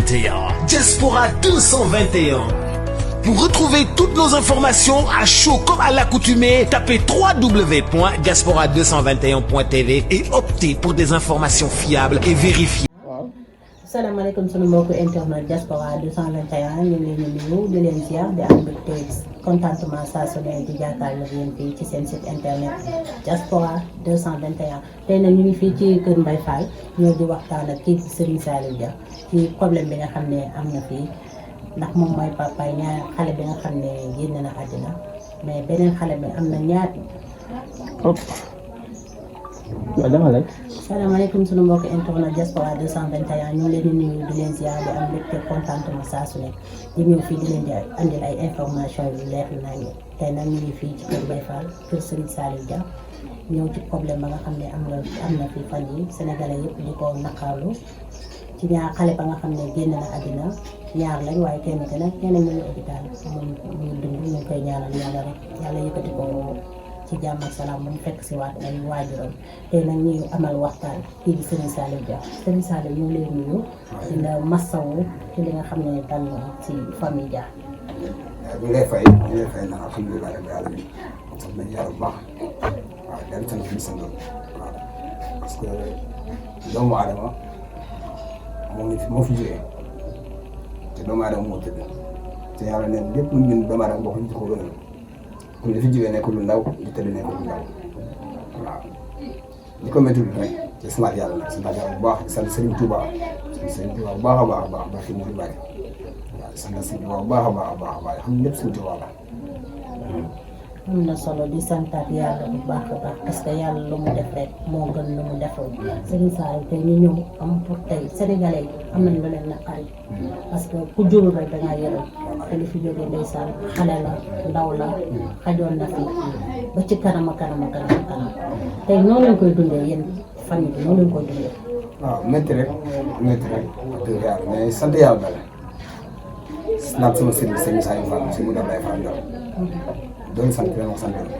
Diaspora 221. Pour retrouver toutes nos informations à chaud comme à l'accoutumée, tapez www.diaspora221.tv et optez pour des informations fiables et vérifiées. salaamaaleykum sunu mbokku internet Diaspora 221 ñu ngi leen di nuyu di leen ziar di am mbégte contentement saa su ne di jàkkaarloo yéen fii ci seen site internet Diaspora 221 tey nag ñu ngi fii ci Kër Mbaye Fall ñoo di waxtaan ak kii ci Serigne Saliou Dia ci problème bi nga xam ne am na fii ndax moom mooy papaay ñaar xale bi nga xam ne génn na àddina mais beneen xale bi am na ñaar. salaamaaleykum sunu mbokk internet Diaspora 221 ñu ngi leen di nuyu di leen ziar di am mbégte contentement saa su nekk di ñëw fii di leen di andil ay information yu leer yu nañu tey nag ñu ngi fii ci Kër Mbaye Fall kër Serigne Saliou Dia ñëw ci problème ba nga xam ne am na fi fan yi sénégalais yëpp di ko naqarlu ci ñaar xale ba nga xam ne génn na àddina ñaar lañ waaye kenn ki nag kenn ñu ngi hôpital moom ñu dund ñu ngi koy ñaanal yàlla rek yàlla yëkkati ko ci jàmm ak salaam mu fekk si waat ay waajuram tey nag ñuy amal waxtaan kii di Serigne Saliou Dia Serigne Saliou ñu ngi lay nuyu di la massawu ci li nga xam ne dal na ci famille Dia. ñu ngi lay fay nag alhamdulilah rabbil alamin sant nañu yàlla bu baax waaw daal di sant fi mu sant waaw parce que doomu aadama moo fi jógee te doomu aadama moo tëdd te yàlla neen lépp lu ñu bind doomu aadama boo xam ne ko gënal kon li fi jógee nekkul lu ndaw li tëdd nekkul lu ndaw waaw li ko métti rek ci sant yàlla nag sant yàlla bu baax di sant Serigne Touba bu baax a baax fi mu fi bàyyi waaw di sant Serigne Touba bu baax a baax xam lépp Serigne Touba la. am na solo di santaat yàlla bu baax a baax parce que yàlla lu mu def rek moo gën lu mu deful Serigne Saliou tey ñu ñëw am pour tey sénégalais yi am nañ lu leen naqari parce que ku jurul rek dangaa yërëm te li fi jógee ndeysaan xale la ndaw la xajoon na fi ba ci kanam tey noonu lañ koy dundee yéen famille bi noonu lañ koy dundee. waaw métti rek wax dëgg yàlla mais sant yàlla daal naat sama sëriñ Serigne Saliou Fall si mu def lay faral di doon sant yàlla sant yàlla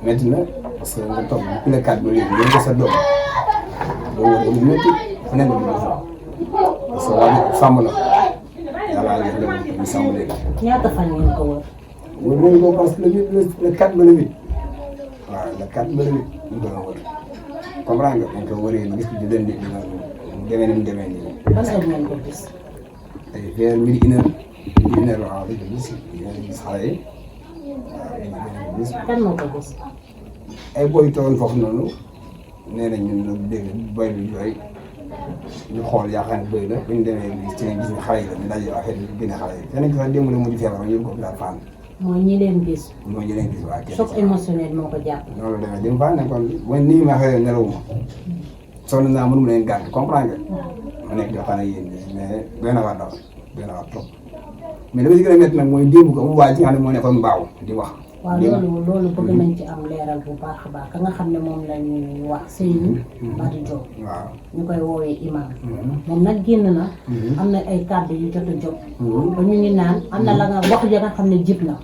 métti na parce que nga toog bu nekkaat ba léegi nga gis sa doom boo wër ba mu métti fu nekk dina fa parce que waa ji sàmm la yàlla def na ñu sàmm léegi. ñaata fan ngeen ko wër. wër nañu ko parce que le 4 ba le 8 waaw le 4 ba le 8 ñu doon wër comprendre nga dañ ko wëree gis di leen di demee ni mu demee nii. ban heure ngeen ko gis. ay vers midi une heure waaw dañu ko gis xale yi waaw dañu ko gis. kan moo ko gis. ay booy toogoon foofu noonu nee nañ ñun ñu dégg boy bi jooy ñu xool yaakaar ne bëy la bu ñu demee ci gis ne xale yi la ñu daje affaire yi génne xale yi kenn ki sax démb la mujj feebar ñu ko daal fànn. mooy ñi leen gis. mooy ñi leen gis waa kenn. choc émotionnel moo ko jàpp. loolu la demee dem fànn ne kon mooy nii ma xëy nelawuma sonn naa mënuma leen gàtt comprendre nga. ma nekk di waxtaan ak yéen mais doy na waar daal doy na waar trop mais dama si gën a métti nag mooy démb ko mu waa ji nga xam ne moo nekkoon mbaaw di wax. waaw loolu bëgg nañ ci am leeral bu baax a baax ka nga xam ne moom la ñuy wax Seydou Madi Diop. waaw ñu koy woowee imam. moom nag génn na. am na ay kàddu yu jot a jóg. ba ñu ngi naan am na la nga wax ja nga xam ne jib na.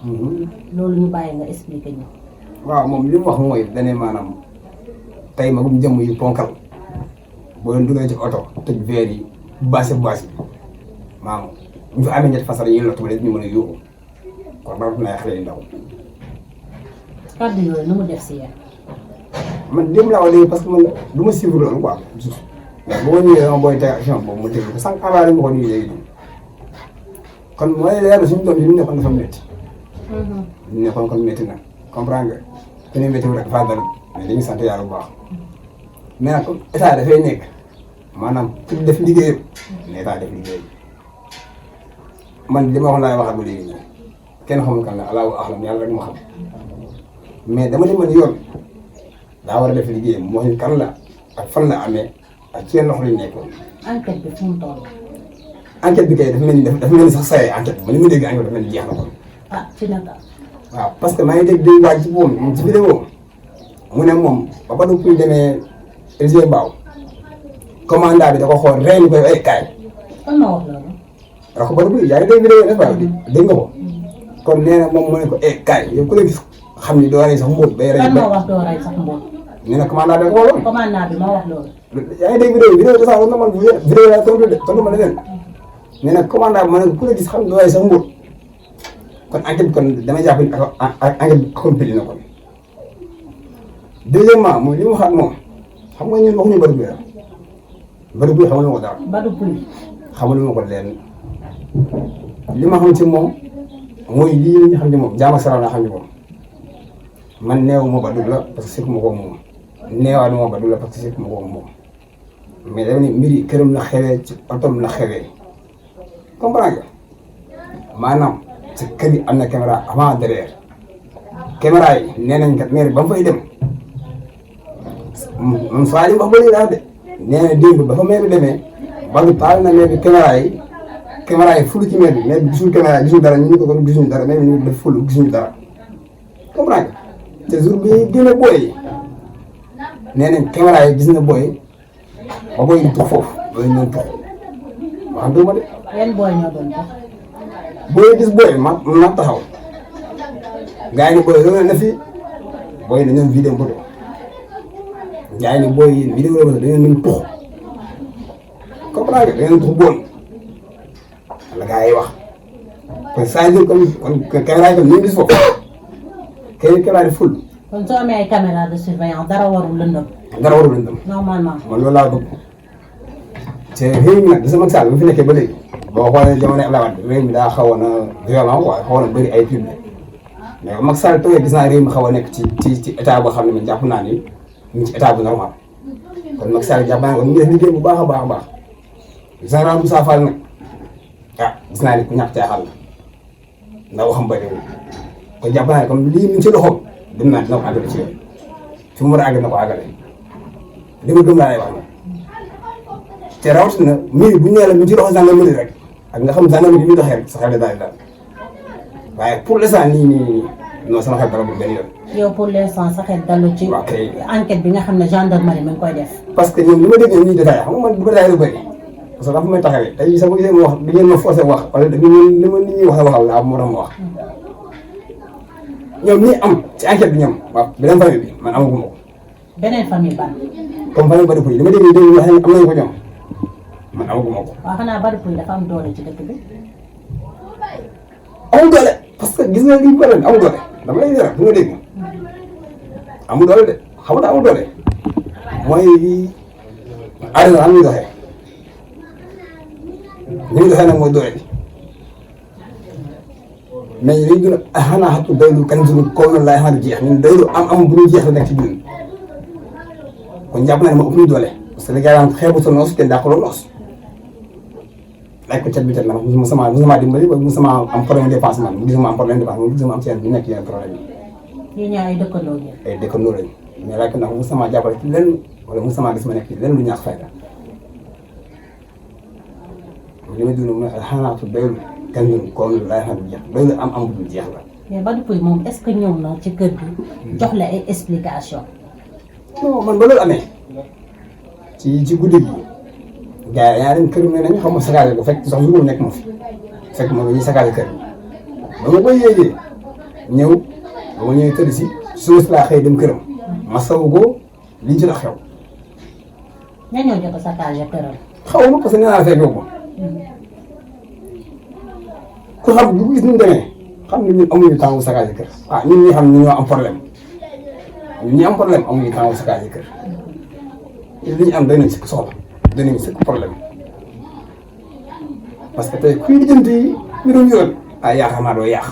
loolu ñu bàyyi nga expliqué ñu. waaw moom li mu wax mooy dane maanaam tey magum jëmm yu ponkal boo leen duggee ci oto tëj verre yi baase bi maanaam ñu fa amee ñetti fasal yi ñu lottu ba ñu mën a yóbbu kon rawatina ay xale yu ndaw. kàddu yooyu nu mu def si yéen. man démb laa wax léegi parce que man du ma suivre loolu quoi ndax bu ma ñëwee dama booy teg action boobu ma déglu ko sànq avant ma ko nuyu léegi kon mooy leer suñu doom yi ñu nekkoon dafa métti. ñu nekkoon kon métti na comprendre nga ku ne métti wu rek dafa dal mais dañuy sant yàlla bu baax mais nag comme état dafay nekk maanaam pour def liggéeyam mais état def liggéeyam man li ma wax laay waxal ba léegi kenn xamul kan la allahu a'lam yàlla rek ma xam. mais dama ne man yoon daa war a def liggéeyam moo ñu kan la ak fan la amee ak ci yenn loxo lañ nekkoon. enquête bi fu mu toll. enquête bi kay dafa mel ni sax sayee enquête bi man li ma dégg enquête dafa mel ni jeex na kon. ah ci naka. waaw parce que maa ngi dégg day waaj ci moom ci vidéo mu ne moom ba ba du puy demee Elise Mbaaw commandant bi da ko xool rey ni koy ay kaay. fan la wax loolu. wax ko ba du puy yaa ngi dégg vidéo n'est-ce pas dégg nga ko. kon nee na moom mu ne ko kaay yow ku la gis xam ni doo rey sax mbóot bay rey. kan moo wax doo rey sax mbóot. ñu ne commandant bi ko waxoon. commandant bi moo wax loolu. yaa ngi dégg vidéo tasaaroo na man vidéo la tontu ma leneen nee na commandant bi ma ne ku la gis xam ne waaye sax mbur kon enquête bi kon damay jàpp ni enquête bi accompli na kon. deuxièmement mooy li mu waxaat moom xam nga ñun waxuñu Badou Pouye xamuñu ko dara. Badou Pouye. xamuñu ko leen li ma xam ci moom mooy lii ñu xam ci moom jaam ak salaam la xam ci moom man neewu ma Badou la parce que sëkk ma ko moom neewaat ma Badou la parce que sëkk ma ko moom mais dama ne mbir yi këram la xewee ci otom la xewee comprends nga maanaam ci kër yi am na caméra avant derrière caméra yi nee nañ kat maire ba mu fay dem man saa yi wax ba léegi daal de nee na démb ba fa maire bi demee Badou taal na maire bi caméra yi fulu ci maire bi gisul caméra gisul dara ñu ko kon gisuñu dara maire bi ñu def fulu gisuñu dara comprends nga te jour bi génne booy yi nee nañ caméra yi gis na booy ba booy yi tux foofu booy ñoom tux wax dëgg ma de. yan booy ñoo doon tux. booy gis booy ma taxaw gars yi ni booy loolu na fi booy yi dañoo vidéo mboto gars yi ni booy yi vidéo la dañoo mën tux comprendre nga dañoo tux boon la gars yi wax kon saa yu comme kon caméra yi comme ni ñu gis foofu kay caméra yi ful. kon soo amee ay caméra de surveillance dara warul lëndëm. dara warul lëndëm. normalement. man loolu laa bëgg te réew mi nag gis nga Macky Sall bu fi nekkee ba léegi boo xoolee jamono Abdoulaye Wade réew mi daa xawoon a violent waaye xawoon a bëri ay public mais Macky Sall toogee gis naa réew mi xaw a nekk ci état boo xam ne man jàpp naa ni mu ngi ci état bu normal kon Macky Sall jàpp naa ne kon mu ngi def liggéey bu baax a baax a baax général Moussa Fall nag ah gis naa ni ku ñàkk caaxaan la ndax waxam bëriwul kon jàpp naa ne comme lii mu ngi ci loxoom dem naa dina ko àggale ci yoon fi mu war a àgg na ko àggale li ma gëm laa lay wax nag te rawatina mbir bu ñu nee la ñu ci loxo gendarmerie rek ak nga xam gendarmerie bi muy doxee rek sa xel daal daal waaye pour l'instant nii non sama xel dara bu benn yoon. yow pour l'instant sa xel dalu ci. waaw kay enquête bi nga xam ne gendarmerie mi ngi koy def. parce que ñoom li ma déggee ñuy détaillé xam nga man bu ko détaillé lu bëri parce que dafa may taxawee tey sama gisee ma wax di ngeen ma forcé wax wala li ma nit ñi wax waxal laa moo tax ma wax ñoom ñi am ci enquête bi ñoom waaw beneen famille bi man amaguma ko. beneen famille ban. comme famille Badou Pouye li ma déggee dégg wax am nañu ko ñoom man amaguma ko. waaw xanaa Badou Pouye dafa am doole ci dëkk bi. amul doole parce que gis nga li mu bëri amul doole dama lay dara bu nga dégg amul doole de xam nga amul doole mooy àdduna am ñuy doxee li ñu doxee nag mooy doole bi mais li ñu xanaa xatu doylu kan suñu kaw na laay xanaa jeex ñun doylu am bu ñu jeex la nekk ci ñun kon jàpp naa ne ma ëpp ñu doole parce que li gars yi xeebu sa noos kenn dàqaloo noos laaj ko cat bi cat na musuma dimbali ba musuma am problème de dépense man gisuma am problème de dépense gisuma am seen bi nekk yeneen problème yi. yéen ñaar ay dëkkandoo ngeen. ay dëkkandoo lañ mais laaj ko nag musuma jàppale ci lenn wala musuma gis ma nekk ci lenn lu ñàkk fayda li ma dund mooy xanaatu doylu kenn ñun comme laay xam du jeex doylu am bu dul jeex la. mais Badou Pouye moom est-ce que ñëw na ci kër gi. jox la ay explication. non man ba loolu amee ci guddi gi. gars yi yaa dem kër ne nañu xam ma saccagé ko fekk sax lu nekk ma fi fekk ma ñuy saccagé kër ba ma koy yéegee ñëw ba ma ñëwee tëdd si suuf laa xëy dem këram ma sawu ko liñ ci la xew. ña ñoo jot a saccagé këram. xaw ma parce que nee naa la fekkee ko ku xam bu gis ni mu demee xam ne ñun amuñu temps wu saccagé kër ah ñun ñi xam ne ñoo am problème ñun ñi am problème amuñu temps wu saccagé kër li ñu am doy nañ si soxla. danañ sëkk problème parce que tey kuy lijjanti mbirum yoon yaakaar naa doo yàq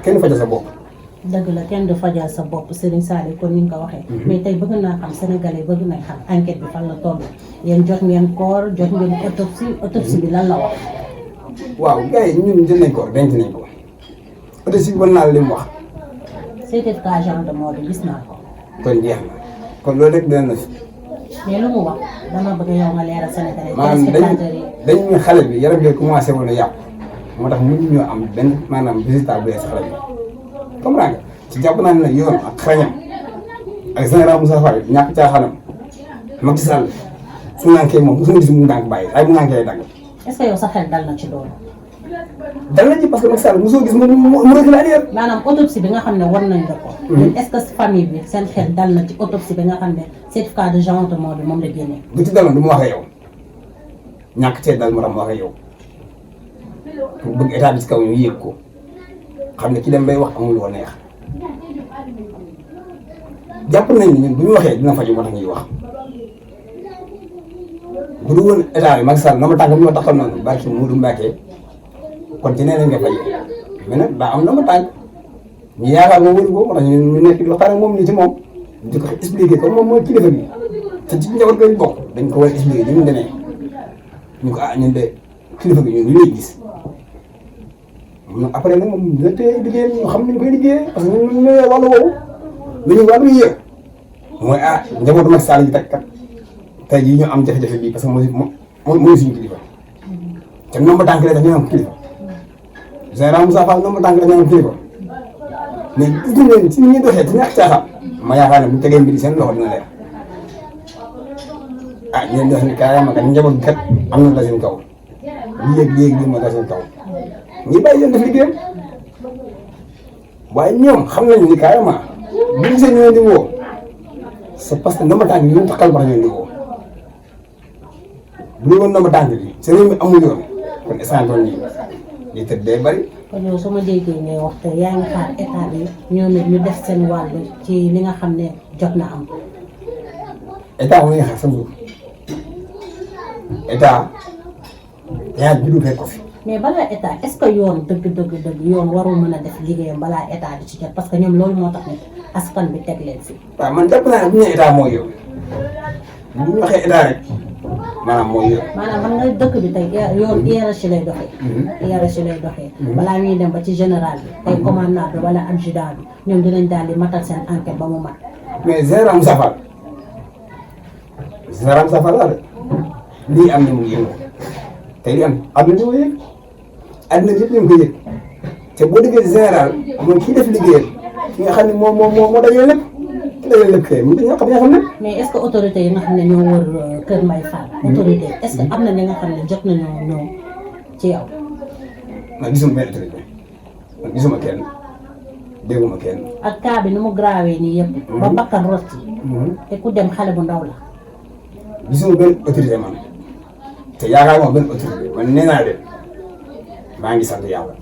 kenn fajal sa bopp. dëgg la kenn du fajal sa bopp Serigne Saliou kon ni nga ko waxee. mais tey bëgg naa xam sénégalais bëgg nañ xam enquête bi fan la toll yéen jot ngeen corps jot ngeen autopsie bi lan la wax. waaw gars yi ñun jël nañ ko denc nañ ko autopsie bi mën naa la li mu wax. certificat agent de mort bi gis naa ko. kon jeex na kon loolu rek dina na fi. mais lu mu wax dama bëgg yow nga leeral Sénégalais. maanaam dañuy xale bi yaram bi commencé woon a yàqu moo tax mënuñu ñoo am benn maanaam résultat bu dee si xale bi comprendre nga ci jàpp naa ne nag yoon ak xarañam ak général Moussa Fall ñàkk caaxaanam Macky Sall su nànkee moom mosuma gis mu nànk bàyyi ay mu nànkee dagg. est-ce que yow sa xel dal na ci loolu. dal na ci parce que Macky Sall mosoo gis mu reculer arrière. maanaam autopsie bi nga xam ne war nañ la ko. est-ce que famille bi seen xel dal na ci autopsie bi nga xam ne certificat de gendarmerie bi moom la génnee. bu ci daloon du ma wax ak yow ñàkk cee dal moo tax ma wax ak yow pour bëgg état bi ci kaw ñu yéeg ko xam ne ki dem bay wax amul loo neex jàpp nañ ni ñun bu ñu waxee dina faju moo tax ñuy wax bu dul woon état bi Macky Sall na ma tànk bi ma taxal noonu barki Modou Mbacké kon ci nee nañ nga fay mais nag daa am na ma tànk ñu yaakaar nga wëru ko moo tax ñu nekk di waxtaan ak moom nii ci moom di ko expliqué comme moom mooy kilifa bi te ci njaboot gañ bokk dañ ko war a expliqué ni mu demee ñu ko ñun de kilifa gi ñun ñu lay gis moom nag après nag moom dina téye liggéeyam ñu xam ni ñu koy liggéeyee parce que ñun ñu wàllu woowu lu ñu wàllu yëg mooy njabootu Macky Sall yi kat tey jii ñu am jafe-jafe bii parce que mooy suñu kilifa te nomba tànk la daf ñu am kilifa général Moussa Fall nomba tànk la ñu am kilifa mais gis nga leen si ni ñuy doxee ci ñàkk caaxaan ma yaakaar ne bu ñu tegee mbir seen loxo dina leer ñeen di wax ni carrément kat njaboot bi kat am na la seen kaw léegi lii moo la seen kaw ñi bàyyi yoon def liggéeyam waaye ñoom xam nañu ni carrément bu ñu gisee ñu leen di woo c'est parce que nomba tànk bi ñu taxal ba ñu leen di woo bu dee woon nomba tànk bi seen réew mi amul yoon kon instant nii lii tëdd day bari. kon yow su ma déggee ngay wax te yaa ngi xaar état bi ñoom it ñu def seen wàll ci li nga xam ne jot na am. état moo ngi xaar sa nguur état yaa juddu fekk ko fi. mais balaa état est-ce que yoon dëgg yoon warul mën a def liggéeyam balaa état di ci jot parce que ñoom loolu moo tax ne askan bi teg leen fi. waaw man jàpp naa ne bu ñu nee état mooy yow bu ñu waxee état rek maanaam mooy yow. maanaam man nga dëkk bi tey yoon hiérarchie lay doxee. hiérarchie lay doxee. balaa ñuy dem ba ci général bi. tey commandant bi wala adjudant bi ñoom dinañ daal di matal seen enquête ba mu mat. mais général Moussa Fall la de lii am na mu ngi yëngu te li am na ñu ko yëg àddina yëpp ñu ngi ko yëg te boo déggee général mooy kii def liggéeyam ki nga xam ne moo dajale lépp ki dajale lépp kay mu dañoo xam lépp. mais est-ce que autorité yi nga xam ne ñoo wër Kër Mbaye Fall. autorité est-ce que am na ñi nga xam ne jot nañoo ñëw ci yow. man gisuma benn autorité man gisuma kenn dégguma kenn. ak cas bi ni mu grawee nii yëpp. ba bakkan rot ci. te ku dem xale bu ndaw la. gisuma benn autorité man te yaakaar moom benn autorité man nee naa leen maa ngi sant yàlla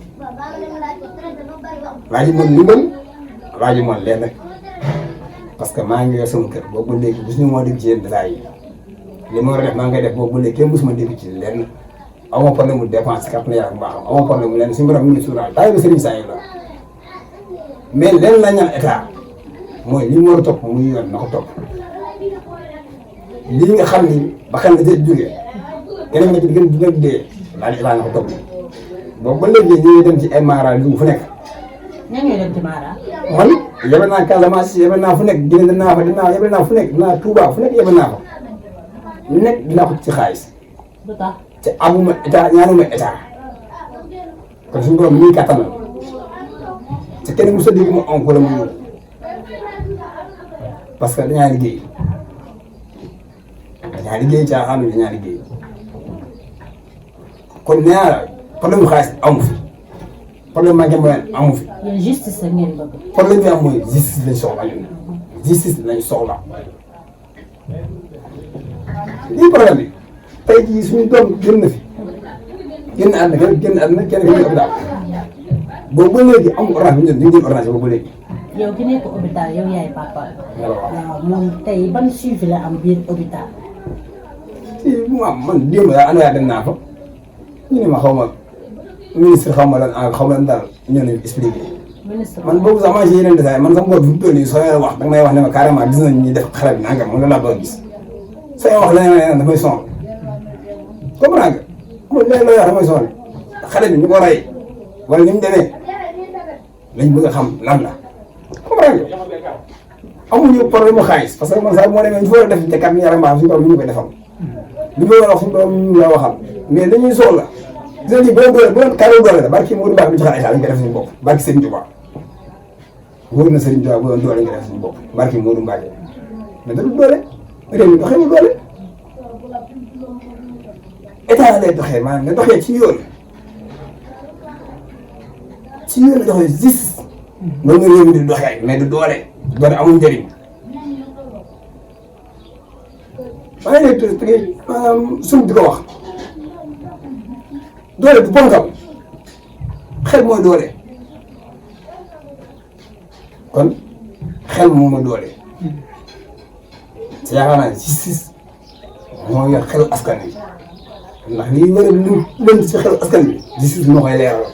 waa ji moom ndimbal waa ji moom leen rek parce que maa ngi yor sama kër boobu ba léegi gis ñu moo dégg ci yenn détails yi li ma war a def maa ngi koy def boobu ba léegi kenn mosuma dégg ci lenn aw ma problème mu dépense carte na yàlla bu baaxam aw ma problème mu lenn suñu borom mi ngi suuraal taay ba sëriñ saa yi la mais lenn la ñaan état mooy li mu war a topp muy yoon na ko topp lii nga xam ni ba xam ne da jógee keneen nga ci gën dina dee daal di état na ko topp boobu ba léegi ñu ngi dem ci ay maara dugg fu nekk. ña ñooy dem ci maara. man yebe naa Casamance yebe naa fu nekk Guinée dinaa fa yebe naa fu nekk dinaa Touba fu nekk yebe naa fa lu nekk dinaa ko ci xaalis. lu tax te amuma état ñaanuma état kon suñu borom mi ngi kattanal te kenn mu sa dégg mu onk wala mu ñëw parce que dañaa liggéey caaxaan dañaa liggéey kon nee naa la problème mu xaalis amu fi problème manqué moyen amu fi. yéen justice la ngeen bëgg. problème bi am mooy justice lañ soxla ñun justice lañ soxla lii problème bi tey jii suñu doom génn na fi génn àdduna kenn fi ñu hôpital boobu ba léegi amul ordonnance bi ñu jël ordonnance boobu ba léegi. yow ki nekk hôpital yow yaay papa. waaw moom tey ban suivi la am biir hôpital. si man démb daal ànd dem naa fa ñu ne ma xaw ma ministre xaw ma lan xaw ma lan daal ñoo nañu expliqué. ministre man boobu sax maa ngi si yeneen détail man sax boobu fi mu toll nii soo leen wax danga may wax ne ma carrément gis nañ ñi def xale bi nangam moom la laa bëgg a gis soo wax leneen dafay sonal comprendre nga amul leneen loo wax dafay sonal xale bi ñu ko rey wala ni mu demee lañ bëgg a xam lan la comprendre nga amuñu problème mu xaalis parce que man sax moo demee ñu fa def te kat ni yaram baax suñu borom ñu koy defal li ma war a wax suñu borom ñu la waxal mais dañuy soxla gis nga ni boo doole bu doon carré doole la barki Modou Mbacké bi ci xale état dañ koy def suñu bopp barki Serigne Touba wóor na Serigne Touba bu doon doole lañ koy def suñu bopp barki Modou Mbacké mais da du doole réew mi doxee mu doole état lay doxee maanaam nga doxee ci yoon ci yoon la doxee justice noonu la réew mi di doxee mais du doole amul njëriñ maa ngi lay maanaam suñu di ko wax doole du bon kam xel mooy doole kon xel moom mooy doole te yaakaar naa ne justice moo yor xelu askan wi ndax lii war a lu lënd si xelu askan wi justice moo koy leeral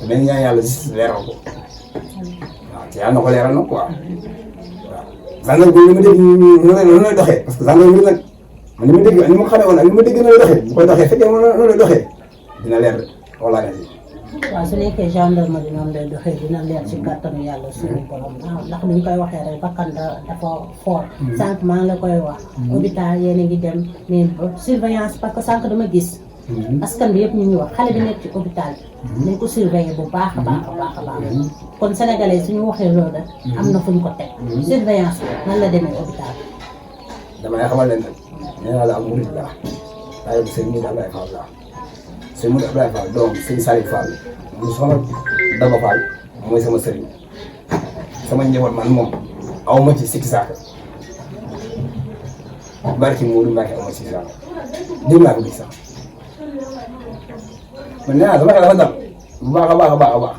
te dañu ñaan yàlla justice leeral ko waaw te yàlla na ko leeral nag quoi waaw. gendarmerie li ma dégg noonu lay doxee parce que gendarmerie nag man li ma dégg ni ma ko xamee woon ak li ma dégg noonu lay doxee bu koy doxee fekkee noonu lay doxee dina leer wala ne waaw su nekkee gendarmerie noonu lay doxee dina leer ci kàttanu yàlla suñu borom ndax ni ñu koy waxee rek bakkan dafa fort. sànq maa ngi la koy wax. hôpital yéen a ngi dem mais surveillance parce que sànq dama gis. askan bi yëpp ñu ngi wax xale bi nekk ci hôpital bi. nañ ko surveiller bu baax a baax a baax a baax. kon sénégalais suñu waxee loolu rek. am na fu ñu ko teg. surveillance bi nan la demee hôpital bi. damay xamal leen nag nee naa la am murid laa waaye bu sëñ Modou Abdoulaye Fall laa sëñ Modou Abdoulaye Fall doom sëñ Salif Fall mu soxna Daba Fall mooy sama sëriñ sama njaboot man moom aw ma ci sikki saaka barki Modou Mbacke aw ma ci sikki saaka dégg naa ko gis sax man nee naa sama xel dafa dal bu baax a baax a baax a baax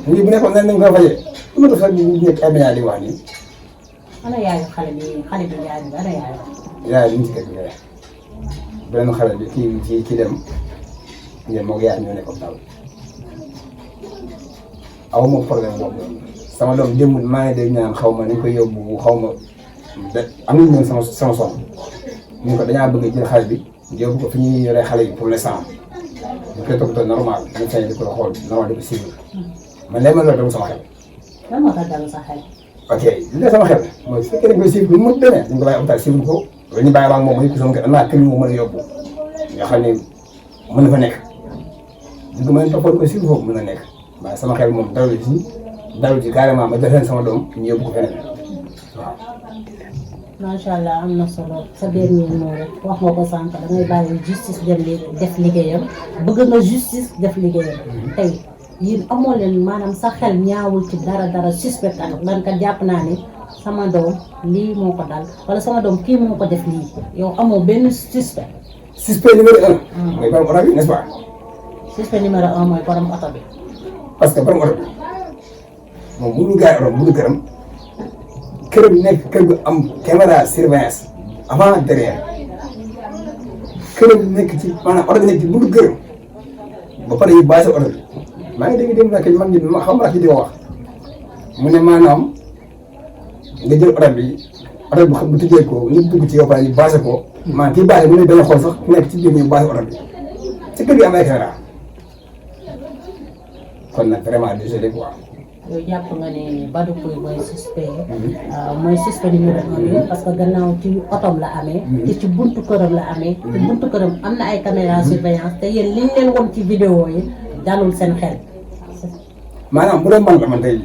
lii bu nekkoon nen nañ ko fajee lu ma def sax ñu nekk ay médias di wax nii. ana yaayu xale bi yaayu bi ana yaayu. yaay li ñu ci kër gi benn xale bi kii dem ngeen moo yaay ñoo nekk hôpital aw ma problème boobu sama doom démb maa ngi dégg ñaan xaw ma ni ñu koy yóbbu xaw ma am nañu ñoom sama soxna ñu ko dañaa bëgg jël xale bi yóbbu ko fi ñuy yoree xale yi pour l'instant ñu koy toppatoo normal ñu fay di ko xool normal di ko suivre man léegi man loolu dem sama xel. lan moo tax dalu sa xel. ok li des sama xel mooy su fekkee dañ koy suivre mu demee dañ ko bàyyi hôpital suivre ko wala ñu bàyyi moom ma yëg ko sama kër am naa kër yu ma mën a yóbbu nga xam ne mën na fa nekk di ko mën a toppal ko suivre foofu mën na nekk waaye sama xel moom dalul ci carrément ma def leen sama doom ñu yóbbu ko feneen waaw. macha allah am na solo sa dernier mot rek wax nga ko sànq da ngay bàyyi justice dem def liggéeyam bëgg nga justice def liggéeyam tey yéen amoo leen maanaam sa xel ñaawul ci dara suspect ak man kat jàpp naa ne sama doom lii moo ko dal wala sama doom kii moo ko def lii yow amoo benn suspect. suspect numéro 1. mooy borom oto bi n'est-ce pas. suspect numéro 1 mooy borom oto bi. parce que borom oto bi moom mënul gaay oto mënul këram nekk kër gu am caméra surveillance avant ak derrière këram nekk ci maanaam oto bi nekk ci mënul këram ba pare yu bàyyi sa oto bi maa ngi dégg nag man mii ma xam ci di ko wax mu ne maanaam nga jël oto bi bu tijjee ko ñu dugg ci yow pare ñu bâché ko maanaam kii bâché mu ne dañoo xool sax ku nekk ci biir ñu bâché oto bi ci kër gi am ay caméra kon nag vraiment désolé quoi. yow jàpp nga ne Badou Pouye mooy suspect numéro 1 bi parce que gannaaw ci otom la amee. te ci buntu këram la amee. te buntu këram am na ay caméra surveillance te yéen liñ leen won ci vidéo yi dalul seen xel. maanaam bu doon man tey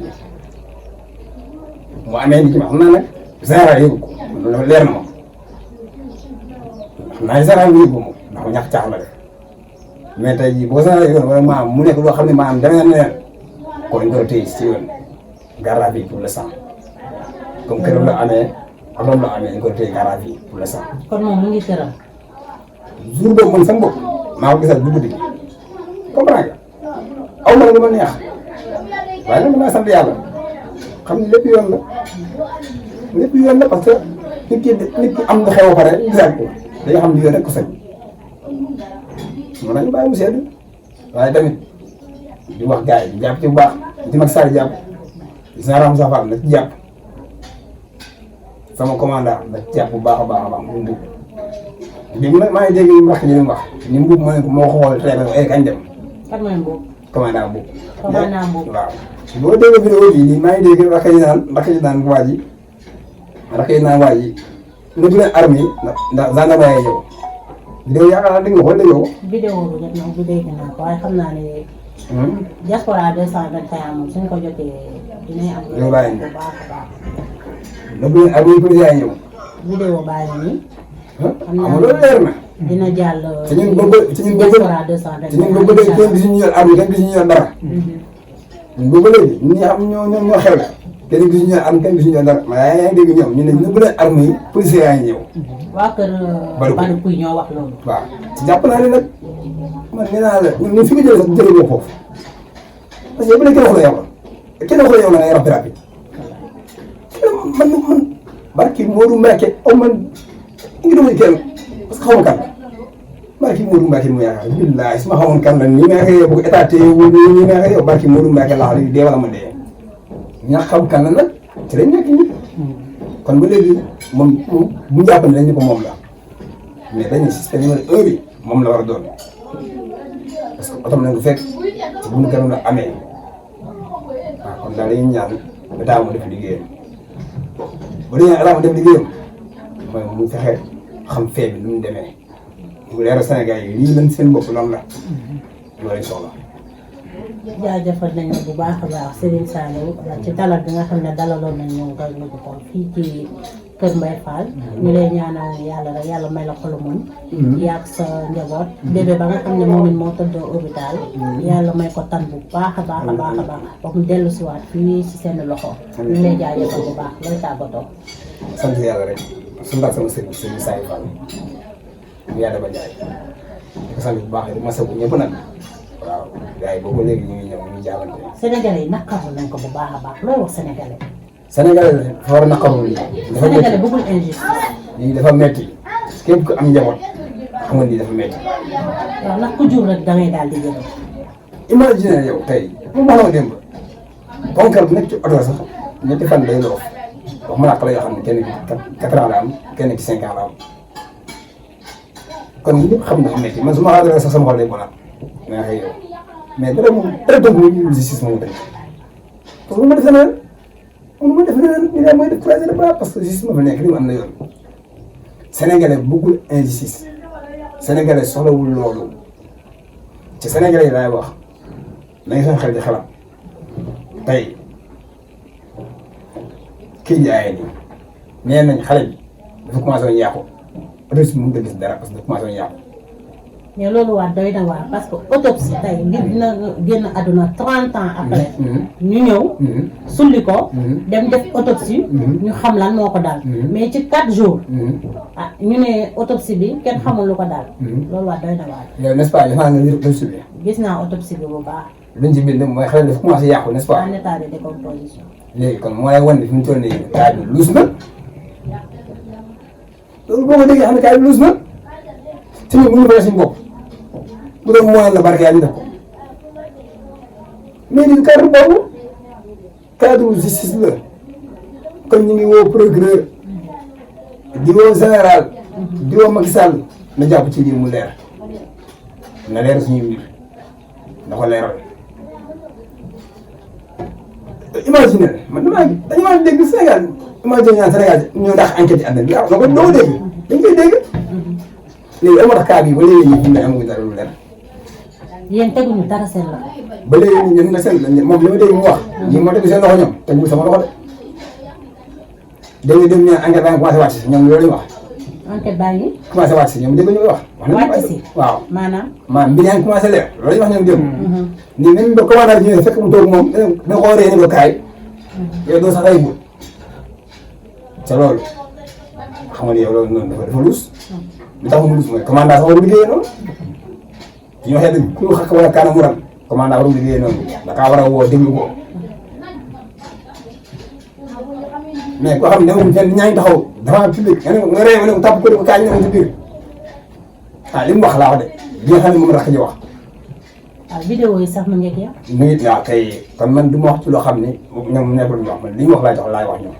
mu amee ni ci ma xam naa nag général yëgu ko loolu leer na moom xam naa général bi yëgu ko moom ndax ñàkk caax la def mais tey jii boo général yëgoon wala maanaam mu nekk loo xam ne maanaam demee na neneen kon ñu ko téye ci yoon garde à vue pour l'instant comme këram la amee otoom la amee ñu ko téye garde à vue pour l'instant. kon moom mu ngi këram. jour boobu man sama bopp maa ko gisal bu guddi comprends nga aw ma lu ma neex waaye nag damay sant yàlla xam ne lépp yoon la parce que nit ki am na xew ba pare gisaat ko dañoo xam ne yoon rek ko sañ mën nañu bàyyi mu sedd waaye tamit di wax gars yi di jàpp ci bu baax di mag Sall jàpp général Moussa Fall na ci jàpp sama commandant na ci jàpp bu baax a baax mu mbub léegi nag maa ngi dégg ñu wax ñu wax ni mbub moo xool tey ba kañ dem. kan mooy mbub. commandant mbub. commandant mbub waaw. boo déggee vidéo bii nii maa ngi dégg rakk yi naan waa ji nëbb leen armes yi ndax gendarmerie yi yow. vidéo yaakaar naa dégg nga ko wala déggoo ko. vidéo bi nag moom bu dégg naa ko waaye xam naa ne. Diaspora 221 moom suñ ko jotee dinañ am. yow bàyyi bu baax a baax. nëbb leen armes yi policiers yi yow. vidéo bàyyi nii. xam nga loolu leer na. dina jàll. ci ñun boobu Diaspora 221 kenn gisuñu yor armes kenn gisuñu yor dara. ñun boobu léegi ñun ñi xam ñoo xew la kenn gisuñu arme kenn gisuñu dara mais yaa ngi dégg ñoom ñu ne ñu bu leen arme yi policiers yaa ngi ñëw. waa kër Badou Pouye ñoo wax loolu. waaw jàpp naa ne nag man nee naa la ñun fi nga jëlee sax jëlee boo foofu parce que bu dee kenn waxu la yow la kenn waxu la yow la ngay rapide rapide man barki Modou Mbacke aw man ngi doon kenn parce que xaw ma kan barki Modou Mbacke mu yaakaar billahi su ma xamoon kan la nii nga xëy bu état téye wu nii nga xëy barki Modou Mbacke laa xam ne dee wala ma dee ña xam kan la nag ci lañ nekk nii kon ba léegi moom bu ñu jàpp ne dañ ne ko moom la mais dañuy système numéro 1 bi moom la war a doon parce que otom nañ ko fekk ci bu ñu gënoon a amee waaw kon daal dañuy ñaan état mu def liggéeyam bu dee état mu def liggéeyam mooy mu fexe xam fee bi nu mu demee mu leeral Sénégal yi lii lañ seen bopp lan la loolu lañ soxla. jaajëfal nañu bu baax a baax Serigne Saliou ci dalal bi nga xam ne dalaloon nañu nga ñu ko fii ci Kër Mbaye Fall. ñu lay ñaanal yàlla rek yàlla may la xolu muñ. yàgg sa njaboot. bébé ba nga xam ne moom it moo tëddoo hôpital. yàlla may ko tan bu baax a baax a baax a baax ba mu dellu si waat fii si seen loxo. ñu lay jaajëfal bu baax lay tàggatoo. sant yàlla rek suñu daal sama sëriñ Serigne Saliou Fall mu yàlla ba jaay di ko sant bu baax di masawu ñëpp nag. waaw gars yi boobu léegi ñu ngi ñëw ñu ngi jaabante. Sénégalais yi naqarul nañ ko bu baax a baax looy wax sénégalais. Sénégalais dafa war a naqarul. dafa métti sénégalais bëggul injustice. lii dafa métti képp ku am njaboot xam nga lii dafa métti. waaw ndax ku jur rek da ngay daal di jënd. imagine yow tey bu ma la démb ponkal bu nekk ci oto sax ñetti fan day loof wax ma laa yoo xam ne kenn ki 4 ans la am kenn ki 5 ans la am kon ñëpp xam nga métti man su ma xaaree sax sama xol day bonaat. mais xëy yow mais dara moom dara dëgg moom justice moomu tamit parce que lu ma defee leneen lu ma defee leneen ñu ne mooy def croiser les bras parce que justice moo fa nekk li mu am na yoon sénégalais bëggul injustice sénégalais soxlawul loolu ci sénégalais yi laay wax nañ seen xel di xalaat tey kii jaayee nii nee nañ xale bi dafa commencé woon yàqu peut-être mënut a gis dara parce que dafa commencé woon yàqu. mais loolu waa doy na waar parce que autopsie tey nit dina génn àdduna 30 ans après. ñu ñëw. sulli ko. dem def autopsie. ñu xam lan moo ko daal. mais ci 4 jours. ah ñu ne autopsie bi kenn xamul lu ko daal. loolu waa doy na waar. yow n'est-ce pas dafa nga lire autopsie bi. gis naa autopsie bi bu baax. luñ ci bind mooy xale dafa commencé yàqu n'est-ce pas. en état de décomposition. léegi kon moo lay wan ne fi mu toll nii cas bi luus na loolu boo ko déggee xam ne cas bi luus na te ñun mënuñu fa suñu bopp. bu doon moyen la barke yàlla def ko mais di cadre boobu cadre justice la kon ñu ngi woo procureur di woo général di woo Macky Sall na jàpp ci lii mu leer na leer suñuy mbir na ko leeral. imagine man dañu dégg Sénégal imagine ñaan Sénégal ñoo ndax enquête yi àddina bi waaw na ko doo dégg dañ koy dégg léegi moo tax cas bi ba léegi ñu fi mu ne amaguñ dara lu leer. yéen teguñu dara seen loxo. ba léegi ñun nga seen moom li ma dégg mu wax. ñi moo tegu seen loxo ñoom tegu sama loxo de. dégg nga enquête baa ngi commencé wàcc si ñoom loolu la ñu wax. enquête baa ngi. commencé wàcc si ñoom dégg nga ñu wax. wàcc si waaw. maanaam mbir yaa ngi commencé leer loolu la ñu wax ñoom démb. nii même ba commandant bi ñëwee fekk mu toog moom da nga ko waree ne ko kaay. yow doo sax ay but. ca loolu xam nga ni yow loolu noonu dafa luus. li tax mu luus mooy commandant sax warul liggéeyee noonu. ñu waxee dëgg ku xaq wala kaana mu ran commandant warul liggéeyee noonu da kaa war a woo déglu ko mais koo xam ne dama fenn ñaa ngi taxaw devant public nga réew ne ko tàpp ko di ko kaay ñëwoon ci biir ah li mu wax laa wax de li nga xam ne moom rakk ji wax. waaw vidéo yi sax mu ngi ya. mu ngi waaw kay kon man du ma wax ci loo xam ne ñoom nekkul ñu wax man li ñu wax laay jox laay wax ñoom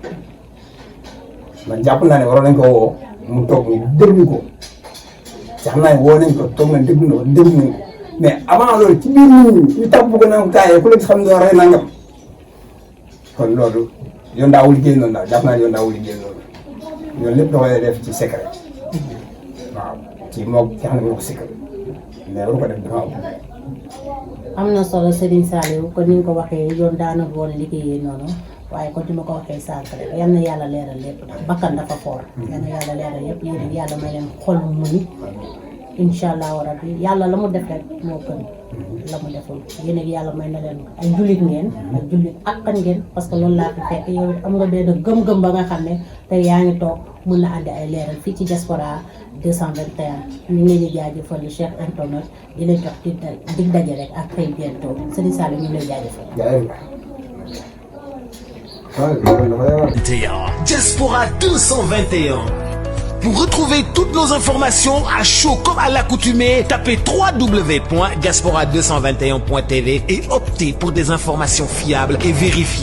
man jàpp naa ne waroon nañ ko woo mu toog ñu déglu ko. te xam naa ne woo nañ ko toog nañ déglu nañ ko mais avant loolu ci biir nit ñi ñu tàpp ko naan kaayee ku la gis xam ne doo rey nangam kon loolu yoon daawul liggéey noonu daal jàpp naa ne yoon daawul liggéey noonu loolu lépp da koy def ci secret waaw ci moom ki xam ne moo ko secret mais waru ko def dafa am na solo Serigne Saliou kon ni nga ko waxee yoon daana woon liggéeyee noonu waaye kon ni ma ko waxee sànq rek yal na yàlla leeral lépp ndax bakkan dafa foor yal na yàlla leeral yëpp yéen yàlla may leen xol mu muñ incha allahu rabbi yàlla la mu def rek moo gën la mu deful yéen ak yàlla may na leen ay jullit ngeen ay jullit akkan ngeen parce que loolu laa fi fekk yow am nga benn gëm-gëm ba nga xam ne te yaa ngi toog mën na andi ay leeral fii ci diaspora 221 ñu ngi leen di jaajëfal Cheikh internet di leen jox dig daje rek ak très bientôt Serigne Saliou ñu ngi lay jaajëfal. Diaspora 221. Pour retrouver toutes nos informations à chaud comme à l'accoutumée, tapez www.diaspora221.tv et optez pour des informations fiables et vérifiées.